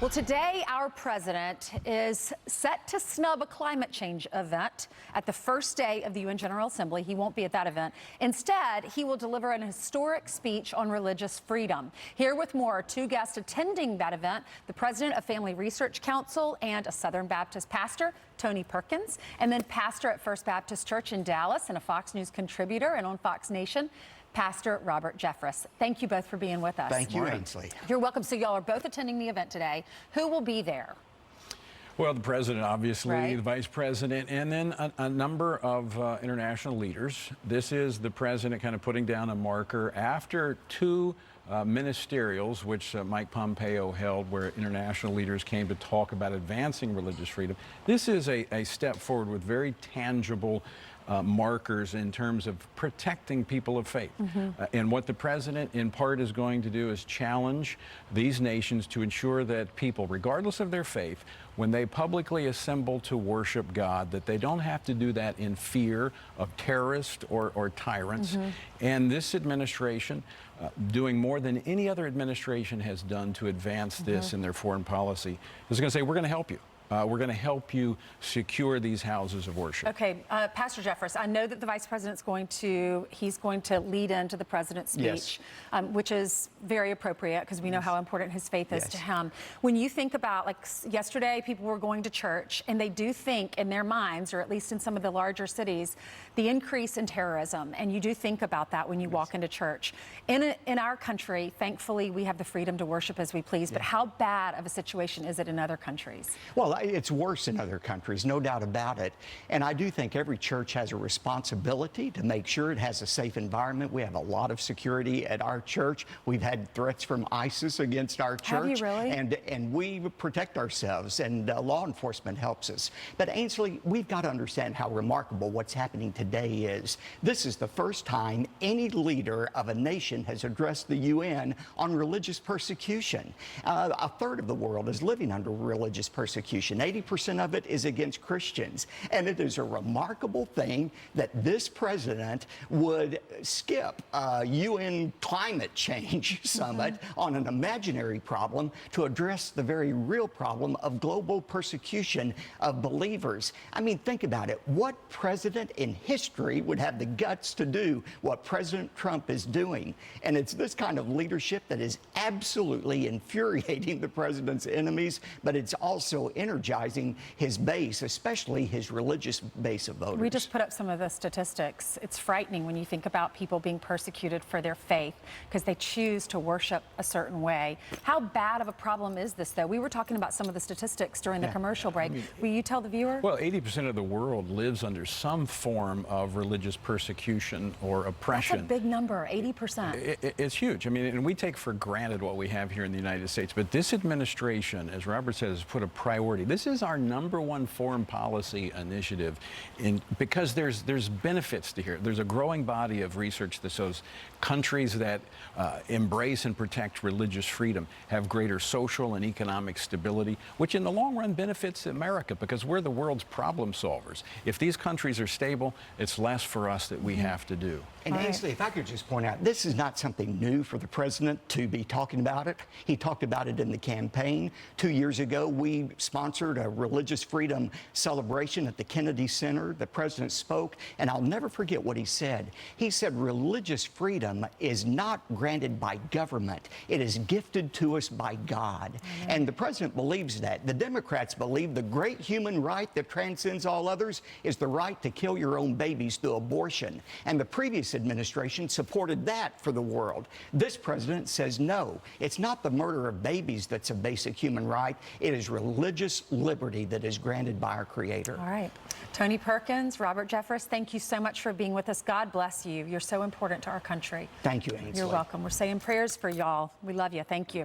Well, today our president is set to snub a climate change event at the first day of the UN General Assembly. He won't be at that event. Instead, he will deliver an historic speech on religious freedom. Here with more, two guests attending that event, the president of Family Research Council and a Southern Baptist pastor, Tony Perkins, and then pastor at First Baptist Church in Dallas and a Fox News contributor and on Fox Nation, Pastor Robert Jeffress. Thank you both for being with us. Thank you, Ainsley. You're welcome. So y'all are both attending the event today. Who will be there? Well, the president, obviously, Right. the vice president, and then a number of international leaders. This is the president kind of putting down a marker after two ministerials, which Mike Pompeo held, where international leaders came to talk about advancing religious freedom. This is a step forward with very tangible markers in terms of protecting people of faith. And what the president in part is going to do is challenge these nations to ensure that people, regardless of their faith, when they publicly assemble to worship God, that they don't have to do that in fear of terrorists or tyrants. And this administration, doing more than any other administration has done to advance this in their foreign policy, is going to say, we're going to help you. We're going to help you secure these houses of worship. Okay, Pastor Jeffress, I know that the vice president's going to lead into the president's speech, which is very appropriate because we know how important his faith is to him. When you think about, like yesterday, people were going to church and they do think in their minds, or at least in some of the larger cities, the increase in terrorism. And you do think about that when you walk into church. In our country, thankfully, we have the freedom to worship as we please. But how bad of a situation is it in other countries? Well, it's worse in other countries, no doubt about it. And I do think every church has a responsibility to make sure it has a safe environment. We have a lot of security at our church. We've had threats from ISIS against our church. Have you really? And we protect ourselves, and law enforcement helps us. But Ainsley, we've got to understand how remarkable what's happening today is. This is the first time any leader of a nation has addressed the UN on religious persecution. A third of the world is living under religious persecution. 80% of it is against Christians. And it is a remarkable thing that this president would skip a UN climate change summit on an imaginary problem to address the very real problem of global persecution of believers. I mean, think about it. What president in history would have the guts to do what President Trump is doing? And it's this kind of leadership that is absolutely infuriating the president's enemies, but it's also energizing his base, especially his religious base of voters. We just put up some of the statistics. It's frightening when you think about people being persecuted for their faith because they choose to worship a certain way. How bad of a problem is this, though? We were talking about some of the statistics during the commercial break. Will you tell the viewer? Well, 80% of the world lives under some form of religious persecution or oppression. That's a big number, 80%. It's huge. I mean, and we take for granted what we have here in the United States. But this administration, as Robert says, has put a priority. This is our #1 foreign policy initiative because there's benefits to here. There's a growing body of research that shows countries that embrace and protect religious freedom have greater social and economic stability, which in the long run benefits America because we're the world's problem solvers. If these countries are stable, it's less for us that we have to do. And Ainsley, if I could just point out, this is not something new for the president to be talking about it. He talked about it in the campaign. 2 years ago, we sponsored a religious freedom celebration at the Kennedy Center. The president spoke, and I'll never forget what he said. He said religious freedom is not granted by government. It is gifted to us by God. And the president believes that. The Democrats believe the great human right that transcends all others is the right to kill your own babies through abortion. And the previous administration supported that for the world. This president says no. It's not the murder of babies that's a basic human right. It is religious liberty that is granted by our Creator. All right. Tony Perkins, Robert Jeffress, thank you so much for being with us. God bless you. You're so important to our country. Thank you, Ainsley. You're welcome. We're saying prayers for y'all. We love you. Thank you.